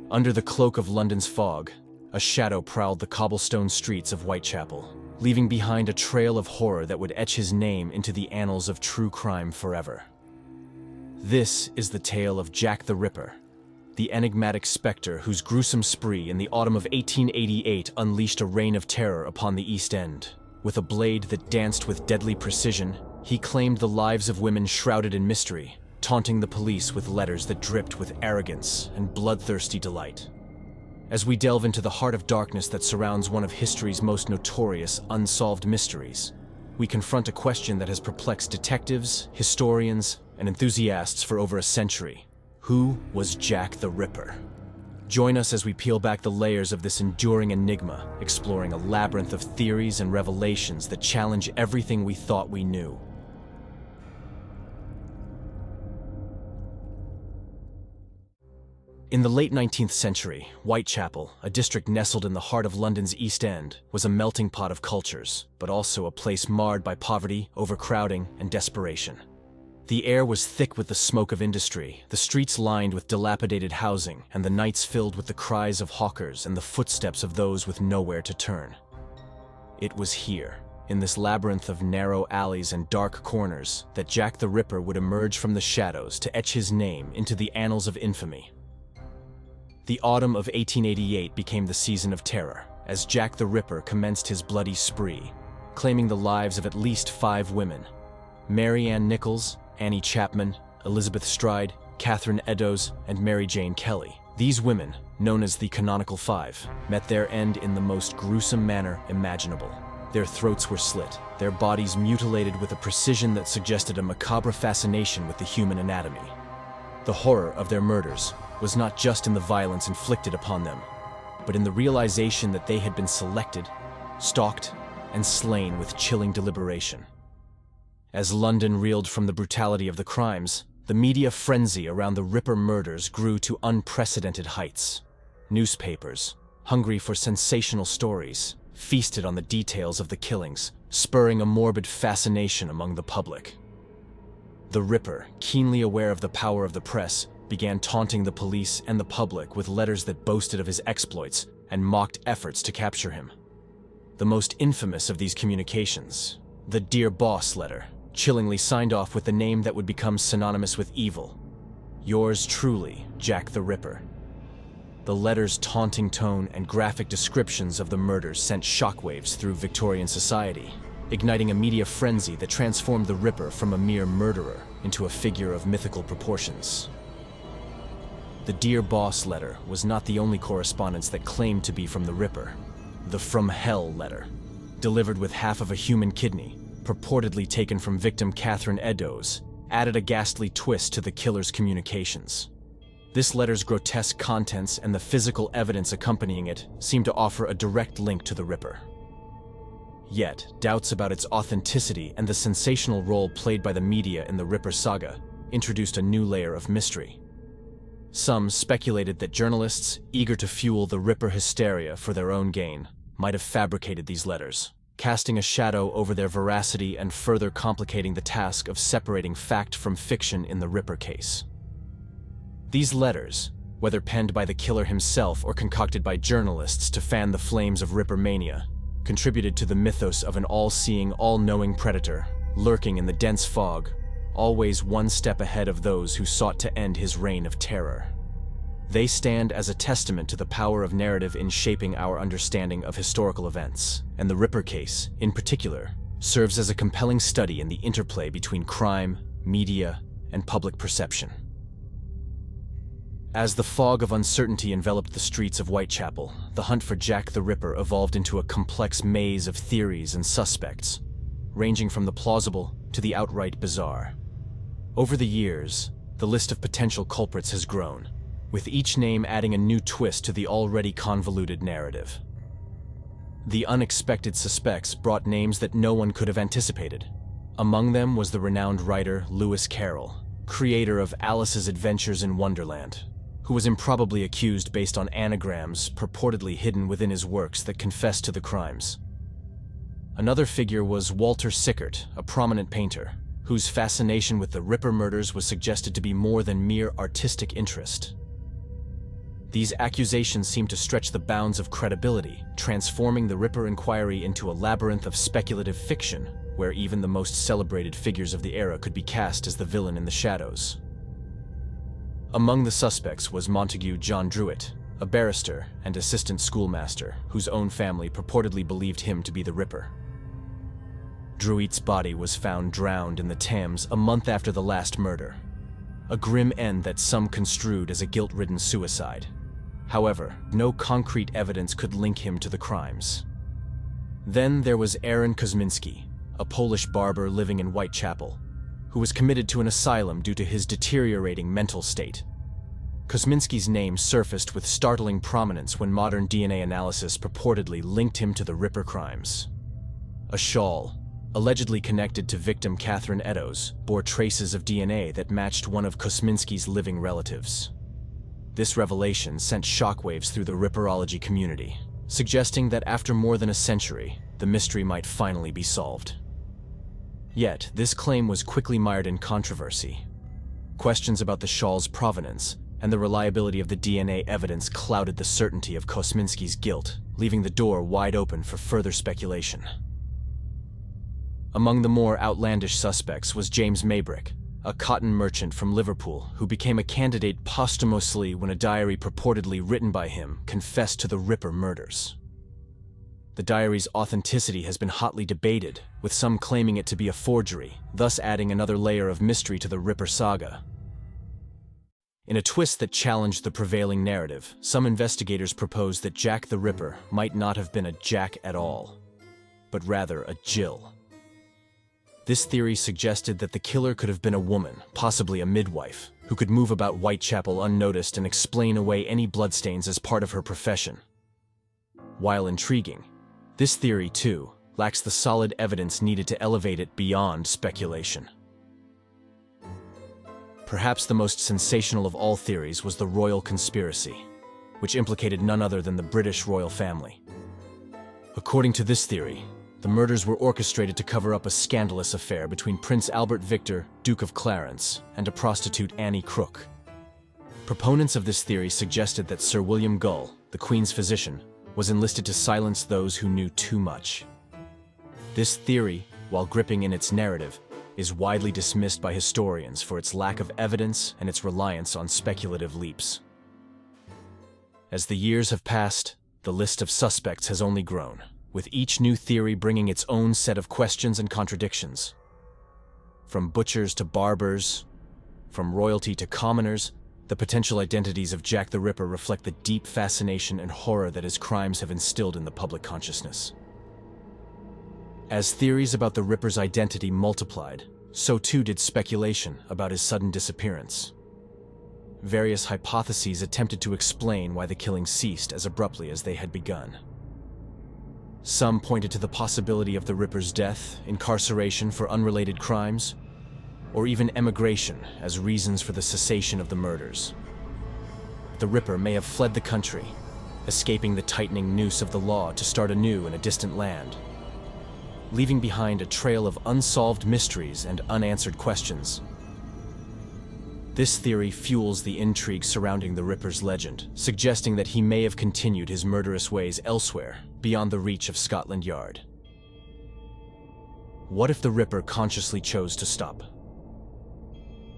Under the cloak of London's fog, a shadow prowled the cobblestone streets of Whitechapel, leaving behind a trail of horror that would etch his name into the annals of true crime forever. This is the tale of Jack the Ripper, the enigmatic specter whose gruesome spree in the autumn of 1888 unleashed a reign of terror upon the East End. With a blade that danced with deadly precision, he claimed the lives of women shrouded in mystery, taunting the police with letters that dripped with arrogance and bloodthirsty delight. As we delve into the heart of darkness that surrounds one of history's most notorious unsolved mysteries, we confront a question that has perplexed detectives, historians, and enthusiasts for over a century. Who was Jack the Ripper? Join us as we peel back the layers of this enduring enigma, exploring a labyrinth of theories and revelations that challenge everything we thought we knew. In the late 19th century, Whitechapel, a district nestled in the heart of London's East End, was a melting pot of cultures, but also a place marred by poverty, overcrowding, and desperation. The air was thick with the smoke of industry, the streets lined with dilapidated housing, and the nights filled with the cries of hawkers and the footsteps of those with nowhere to turn. It was here, in this labyrinth of narrow alleys and dark corners, that Jack the Ripper would emerge from the shadows to etch his name into the annals of infamy. The autumn of 1888 became the season of terror, as Jack the Ripper commenced his bloody spree, claiming the lives of at least 5 women: Mary Ann Nichols, Annie Chapman, Elizabeth Stride, Catherine Eddowes, and Mary Jane Kelly. These women, known as the Canonical Five, met their end in the most gruesome manner imaginable. Their throats were slit, their bodies mutilated with a precision that suggested a macabre fascination with the human anatomy. The horror of their murders was not just in the violence inflicted upon them, but in the realization that they had been selected, stalked, and slain with chilling deliberation. As London reeled from the brutality of the crimes, the media frenzy around the Ripper murders grew to unprecedented heights. Newspapers, hungry for sensational stories, feasted on the details of the killings, spurring a morbid fascination among the public. The Ripper, keenly aware of the power of the press, began taunting the police and the public with letters that boasted of his exploits and mocked efforts to capture him. The most infamous of these communications, the Dear Boss letter, chillingly signed off with the name that would become synonymous with evil: yours truly, Jack the Ripper. The letter's taunting tone and graphic descriptions of the murders sent shockwaves through Victorian society, igniting a media frenzy that transformed the Ripper from a mere murderer into a figure of mythical proportions. The Dear Boss letter was not the only correspondence that claimed to be from the Ripper. The From Hell letter, delivered with half of a human kidney, purportedly taken from victim Catherine Eddowes, added a ghastly twist to the killer's communications. This letter's grotesque contents and the physical evidence accompanying it seemed to offer a direct link to the Ripper. Yet, doubts about its authenticity and the sensational role played by the media in the Ripper saga introduced a new layer of mystery. Some speculated that journalists, eager to fuel the Ripper hysteria for their own gain, might have fabricated these letters, casting a shadow over their veracity and further complicating the task of separating fact from fiction in the Ripper case. These letters, whether penned by the killer himself or concocted by journalists to fan the flames of Ripper mania, contributed to the mythos of an all-seeing, all-knowing predator lurking in the dense fog, always one step ahead of those who sought to end his reign of terror. They stand as a testament to the power of narrative in shaping our understanding of historical events, and the Ripper case, in particular, serves as a compelling study in the interplay between crime, media, and public perception. As the fog of uncertainty enveloped the streets of Whitechapel, the hunt for Jack the Ripper evolved into a complex maze of theories and suspects, ranging from the plausible to the outright bizarre. Over the years, the list of potential culprits has grown, with each name adding a new twist to the already convoluted narrative. The unexpected suspects brought names that no one could have anticipated. Among them was the renowned writer Lewis Carroll, creator of Alice's Adventures in Wonderland, who was improbably accused based on anagrams purportedly hidden within his works that confessed to the crimes. Another figure was Walter Sickert, a prominent painter, whose fascination with the Ripper murders was suggested to be more than mere artistic interest. These accusations seem to stretch the bounds of credibility, transforming the Ripper inquiry into a labyrinth of speculative fiction, where even the most celebrated figures of the era could be cast as the villain in the shadows. Among the suspects was Montague John Druitt, a barrister and assistant schoolmaster whose own family purportedly believed him to be the Ripper. Druitt's body was found drowned in the Thames a month after the last murder, a grim end that some construed as a guilt-ridden suicide. However, no concrete evidence could link him to the crimes. Then there was Aaron Kosminski, a Polish barber living in Whitechapel, who was committed to an asylum due to his deteriorating mental state. Kosminski's name surfaced with startling prominence when modern DNA analysis purportedly linked him to the Ripper crimes. A shawl, allegedly connected to victim Catherine Eddowes, bore traces of DNA that matched one of Kosminski's living relatives. This revelation sent shockwaves through the ripperology community, suggesting that after more than a century, the mystery might finally be solved. Yet, this claim was quickly mired in controversy. Questions about the shawl's provenance and the reliability of the DNA evidence clouded the certainty of Kosminski's guilt, leaving the door wide open for further speculation. Among the more outlandish suspects was James Maybrick, a cotton merchant from Liverpool who became a candidate posthumously when a diary purportedly written by him confessed to the Ripper murders. The diary's authenticity has been hotly debated, with some claiming it to be a forgery, thus adding another layer of mystery to the Ripper saga. In a twist that challenged the prevailing narrative, some investigators proposed that Jack the Ripper might not have been a Jack at all, but rather a Jill. This theory suggested that the killer could have been a woman, possibly a midwife, who could move about Whitechapel unnoticed and explain away any bloodstains as part of her profession. While intriguing, this theory, too, lacks the solid evidence needed to elevate it beyond speculation. Perhaps the most sensational of all theories was the royal conspiracy, which implicated none other than the British royal family. According to this theory, the murders were orchestrated to cover up a scandalous affair between Prince Albert Victor, Duke of Clarence, and a prostitute Annie Crook. Proponents of this theory suggested that Sir William Gull, the Queen's physician, was enlisted to silence those who knew too much. This theory, while gripping in its narrative, is widely dismissed by historians for its lack of evidence and its reliance on speculative leaps. As the years have passed, the list of suspects has only grown, with each new theory bringing its own set of questions and contradictions. From butchers to barbers, from royalty to commoners, the potential identities of Jack the Ripper reflect the deep fascination and horror that his crimes have instilled in the public consciousness. As theories about the Ripper's identity multiplied, so too did speculation about his sudden disappearance. Various hypotheses attempted to explain why the killings ceased as abruptly as they had begun. Some pointed to the possibility of the Ripper's death, incarceration for unrelated crimes, or even emigration as reasons for the cessation of the murders. The Ripper may have fled the country, escaping the tightening noose of the law to start anew in a distant land, leaving behind a trail of unsolved mysteries and unanswered questions. This theory fuels the intrigue surrounding the Ripper's legend, suggesting that he may have continued his murderous ways elsewhere, beyond the reach of Scotland Yard. What if the Ripper consciously chose to stop?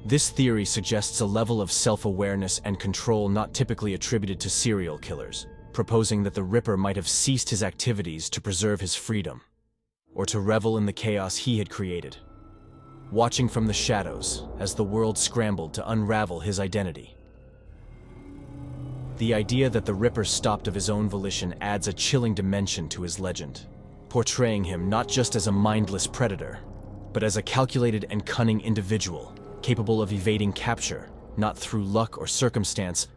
This theory suggests a level of self-awareness and control not typically attributed to serial killers, proposing that the Ripper might have ceased his activities to preserve his freedom, or to revel in the chaos he had created, watching from the shadows as the world scrambled to unravel his identity. The idea that the Ripper stopped of his own volition adds a chilling dimension to his legend, portraying him not just as a mindless predator, but as a calculated and cunning individual, capable of evading capture, not through luck or circumstance,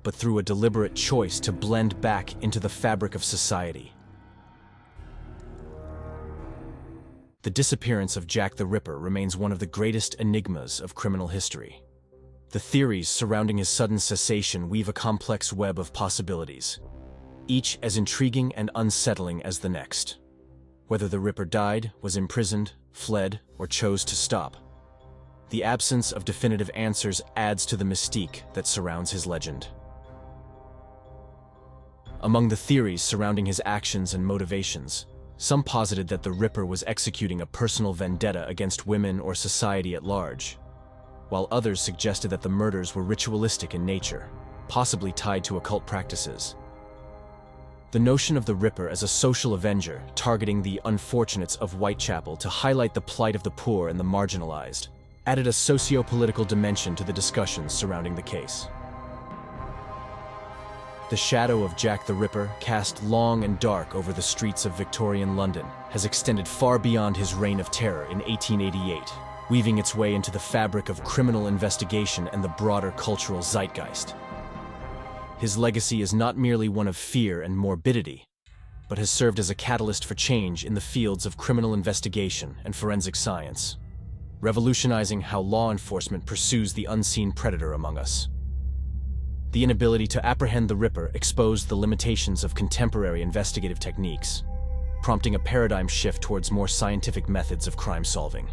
but through a deliberate choice to blend back into the fabric of society. The disappearance of Jack the Ripper remains one of the greatest enigmas of criminal history. The theories surrounding his sudden cessation weave a complex web of possibilities, each as intriguing and unsettling as the next. Whether the Ripper died, was imprisoned, fled, or chose to stop, the absence of definitive answers adds to the mystique that surrounds his legend. Among the theories surrounding his actions and motivations, some posited that the Ripper was executing a personal vendetta against women or society at large, while others suggested that the murders were ritualistic in nature, possibly tied to occult practices. The notion of the Ripper as a social avenger targeting the unfortunates of Whitechapel to highlight the plight of the poor and the marginalized added a socio-political dimension to the discussions surrounding the case. The shadow of Jack the Ripper, cast long and dark over the streets of Victorian London, has extended far beyond his reign of terror in 1888, weaving its way into the fabric of criminal investigation and the broader cultural zeitgeist. His legacy is not merely one of fear and morbidity, but has served as a catalyst for change in the fields of criminal investigation and forensic science, revolutionizing how law enforcement pursues the unseen predator among us. The inability to apprehend the Ripper exposed the limitations of contemporary investigative techniques, prompting a paradigm shift towards more scientific methods of crime solving.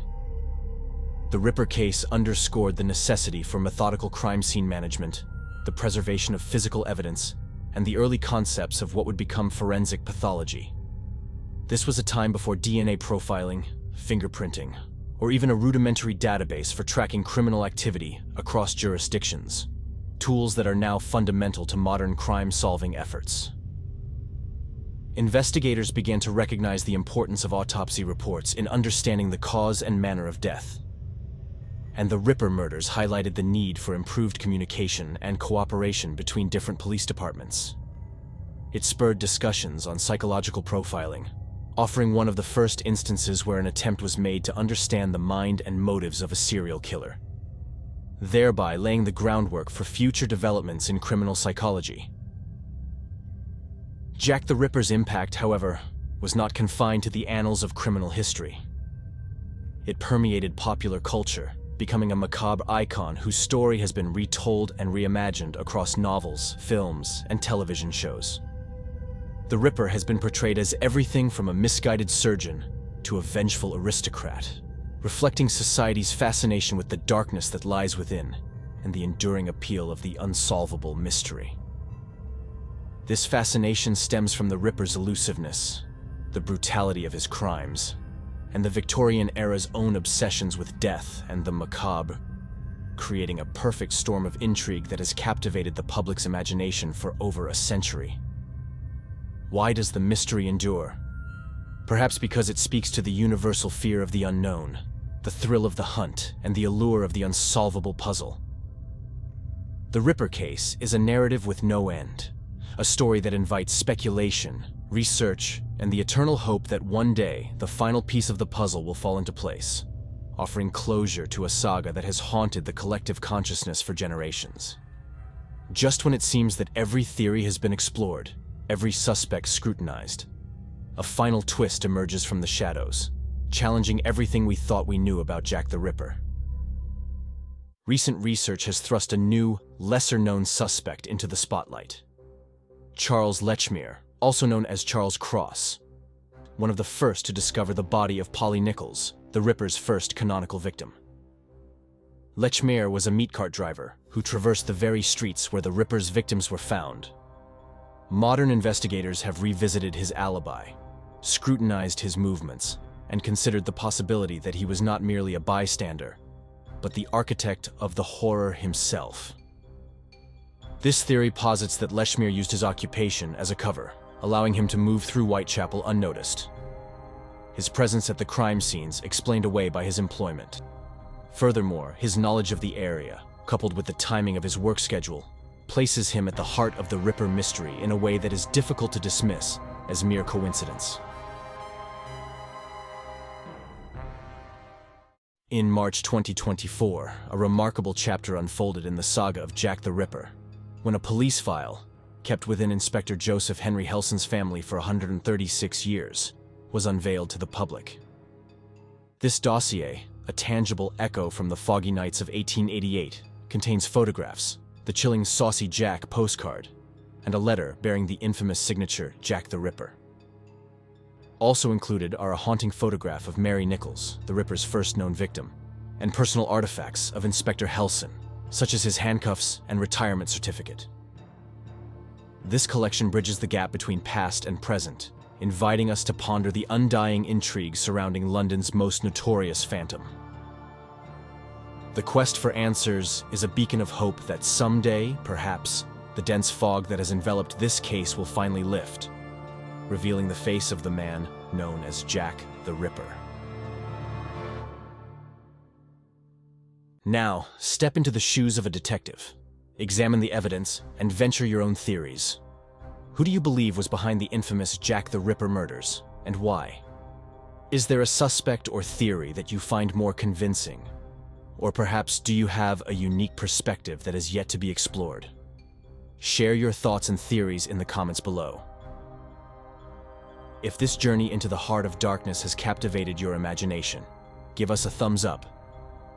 The Ripper case underscored the necessity for methodical crime scene management, the preservation of physical evidence, and the early concepts of what would become forensic pathology. This was a time before DNA profiling, fingerprinting, or even a rudimentary database for tracking criminal activity across jurisdictions, tools that are now fundamental to modern crime-solving efforts. Investigators began to recognize the importance of autopsy reports in understanding the cause and manner of death. And the Ripper murders highlighted the need for improved communication and cooperation between different police departments. It spurred discussions on psychological profiling, offering one of the first instances where an attempt was made to understand the mind and motives of a serial killer, thereby laying the groundwork for future developments in criminal psychology. Jack the Ripper's impact, however, was not confined to the annals of criminal history. It permeated popular culture, becoming a macabre icon whose story has been retold and reimagined across novels, films, and television shows. The Ripper has been portrayed as everything from a misguided surgeon to a vengeful aristocrat, reflecting society's fascination with the darkness that lies within and the enduring appeal of the unsolvable mystery. This fascination stems from the Ripper's elusiveness, the brutality of his crimes, and the Victorian era's own obsessions with death and the macabre, creating a perfect storm of intrigue that has captivated the public's imagination for over a century. Why does the mystery endure? Perhaps because it speaks to the universal fear of the unknown, the thrill of the hunt, and the allure of the unsolvable puzzle. The Ripper case is a narrative with no end, a story that invites speculation, research, and the eternal hope that one day the final piece of the puzzle will fall into place, offering closure to a saga that has haunted the collective consciousness for generations. Just when it seems that every theory has been explored, every suspect scrutinized, a final twist emerges from the shadows, challenging everything we thought we knew about Jack the Ripper. Recent research has thrust a new, lesser-known suspect into the spotlight. Charles Lechmere, also known as Charles Cross, one of the first to discover the body of Polly Nichols, the Ripper's first canonical victim. Lechmere was a meat cart driver who traversed the very streets where the Ripper's victims were found. Modern investigators have revisited his alibi, scrutinized his movements, and considered the possibility that he was not merely a bystander, but the architect of the horror himself. This theory posits that Lechmere used his occupation as a cover, allowing him to move through Whitechapel unnoticed. His presence at the crime scenes explained away by his employment. Furthermore, his knowledge of the area, coupled with the timing of his work schedule, places him at the heart of the Ripper mystery in a way that is difficult to dismiss as mere coincidence. In March 2024, a remarkable chapter unfolded in the saga of Jack the Ripper, when a police file, kept within Inspector Joseph Henry Helson's family for 136 years, was unveiled to the public. This dossier, a tangible echo from the foggy nights of 1888, contains photographs, the chilling Saucy Jack postcard, and a letter bearing the infamous signature Jack the Ripper. Also included are a haunting photograph of Mary Nichols, the Ripper's first known victim, and personal artifacts of Inspector Helson, such as his handcuffs and retirement certificate. This collection bridges the gap between past and present, inviting us to ponder the undying intrigue surrounding London's most notorious phantom. The quest for answers is a beacon of hope that someday, perhaps, the dense fog that has enveloped this case will finally lift, revealing the face of the man known as Jack the Ripper. Now, step into the shoes of a detective. Examine the evidence and venture your own theories. Who do you believe was behind the infamous Jack the Ripper murders, and why? Is there a suspect or theory that you find more convincing? Or perhaps do you have a unique perspective that is yet to be explored? Share your thoughts and theories in the comments below. If this journey into the heart of darkness has captivated your imagination, give us a thumbs up.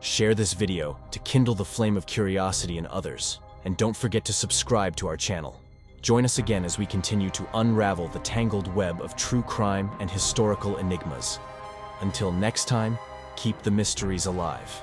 Share this video to kindle the flame of curiosity in others, and don't forget to subscribe to our channel. Join us again as we continue to unravel the tangled web of true crime and historical enigmas. Until next time, keep the mysteries alive.